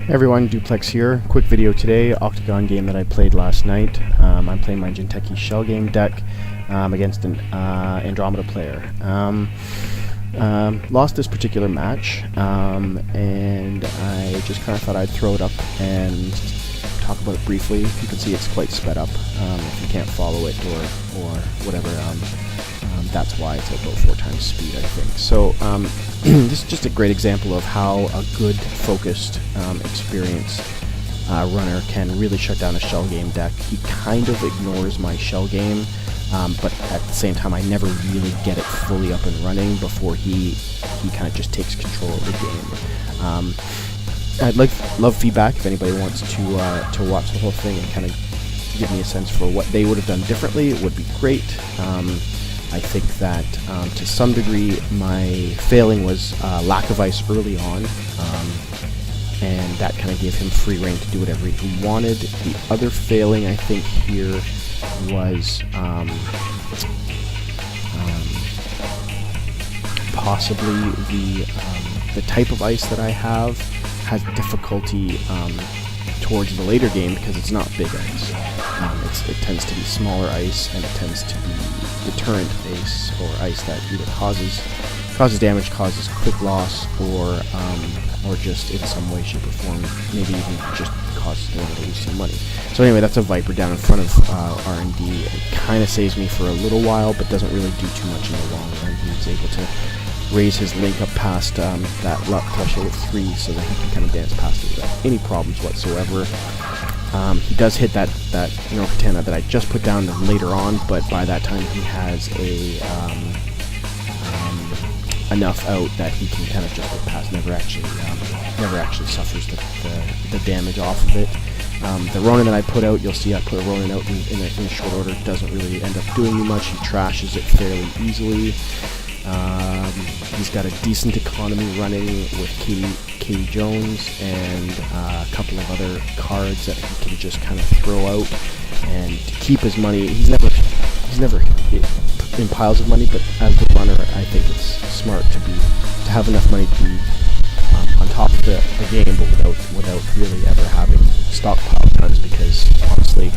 Hey everyone, Duplex here. Quick video today, Octagon game that I played last night. I'm playing my Jinteki shell game deck against an Andromeda player. Lost this particular match, and I just kind of thought I'd throw it up and talk about it briefly. You can see it's quite sped up. If you can't follow it or whatever, that's why it's at about 4 times speed, I think. So this is just a great example of how a good, focused, experienced runner can really shut down a shell game deck. He kind of ignores my shell game, but at the same time I never really get it fully up and running before he kind of just takes control of the game. I'd love feedback if anybody wants to watch the whole thing and kind of give me a sense for what they would have done differently. It would be great. I think that to some degree my failing was lack of ice early on, and that kind of gave him free rein to do whatever he wanted. The other failing I think here was possibly the type of ice that I have has difficulty towards the later game because it's not big ice. It tends to be smaller ice, and it tends to be deterrent ice, or ice that either causes damage, causes quick loss, or just in some way, shape, or form, maybe even just causes the runner to lose some money. So anyway, that's a Viper down in front of R&D. It kind of saves me for a little while, but doesn't really do too much in the long run. He's able to raise his link up past that luck threshold of 3 so that he can kind of dance past it without any problems whatsoever. He does hit that Katana that I just put down later on, but by that time he has enough out that he can kind of just get past, never actually suffers the damage off of it. The Ronin that I put out, you'll see I put a Ronin out in short order, doesn't really end up doing much. He trashes it fairly easily. He's got a decent economy running with Katie Jones and a couple of other cards that he can just kind of throw out and keep his money. He's never in piles of money, but as the runner, I think it's smart to have enough money to be on top of the game, but without really ever having stockpile runs, because honestly,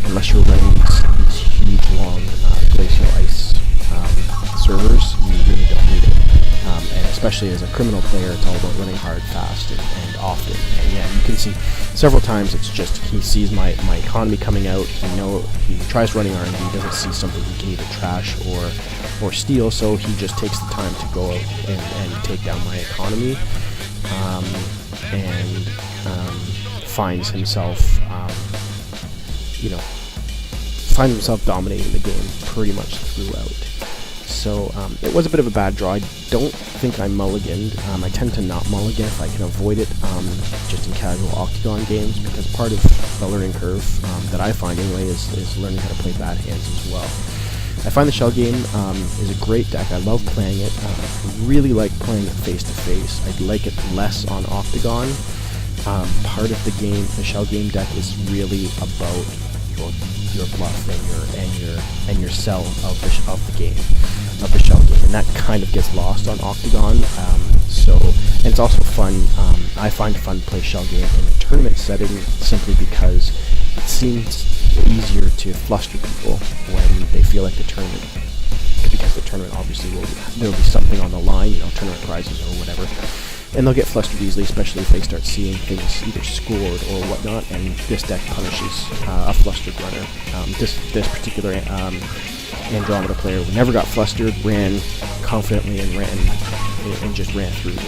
unless you're running these huge long glacial ice servers, you really don't need it. And especially as a criminal player, it's all about running hard, fast, and often. And yeah, you can see several times it's just he sees my economy coming out. He tries running R&D, doesn't see something he can either trash or steal, so he just takes the time to go out and take down my economy, and finds himself dominating the game pretty much throughout. So it was a bit of a bad draw. I don't think I mulliganed. I tend to not mulligan if I can avoid it, just in casual Octagon games, because part of the learning curve that I find anyway is learning how to play bad hands as well. I find the shell game is a great deck. I love playing it. I really like playing it face to face. I'd like it less on Octagon. Part of the game, the shell game deck, is really about your bluff and your sell of the game, of the shell game, and that kind of gets lost on Octagon. And it's also fun. I find fun to play shell game in a tournament setting simply because it seems easier to fluster people when they feel like the tournament, because the tournament obviously there will be something on the line, tournament prizes or whatever. And they'll get flustered easily, especially if they start seeing things either scored or whatnot, and this deck punishes a flustered runner. This particular Andromeda player never got flustered, ran confidently and just ran through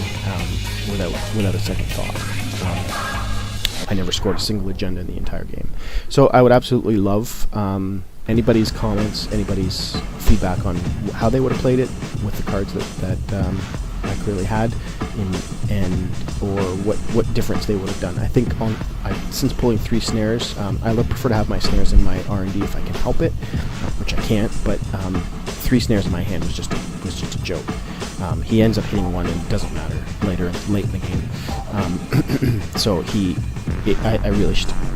without a second thought. I never scored a single agenda in the entire game. So I would absolutely love anybody's comments, anybody's feedback on how they would have played it with the cards that I clearly had, or what difference they would have done. I think since pulling 3 snares, I would prefer to have my snares in my R&D if I can help it, which I can't. But 3 snares in my hand was just a joke. He ends up hitting 1, and it doesn't matter late in the game. So I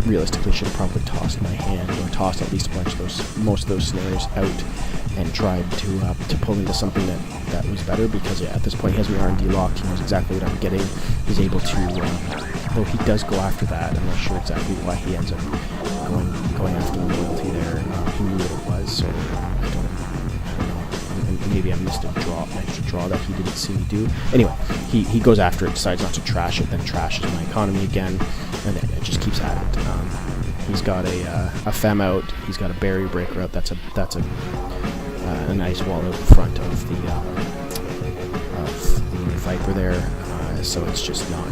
realistically should have probably tossed my hand, or tossed at least most of those snares out, and tried to pull into something that was better, because at this point he has me R&D locked. He knows exactly what I'm getting. He's able to though he does go after that. I'm not sure exactly why he ends up going after the loyalty there. He knew what it was, so I don't know. Maybe I missed an extra draw that he didn't see me do. Anyway, he goes after it, decides not to trash it, then trashes my economy again, and then it just keeps at it. He's got a fem out. He's got a barrier breaker out. That's a nice wall out in front of the Viper there. So it's just not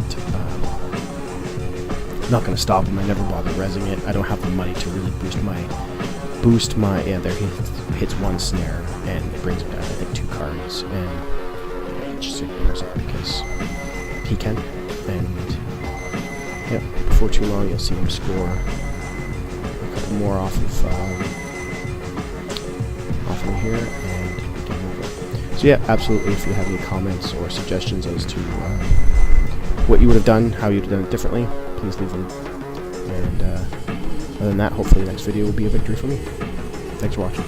going to stop him. I never bother rezzing it. I don't have the money to really boost my. Yeah, there he hits one snare and it brings him down, I think, 2 cards, and he just ignores it because he can. And yeah, before too long, you'll see him score a couple more off of me here, and game over. So yeah, absolutely. If you have any comments or suggestions as to what you would have done, how you'd have done it differently, please leave them. And other than that, hopefully the next video will be a victory for me. Thanks for watching.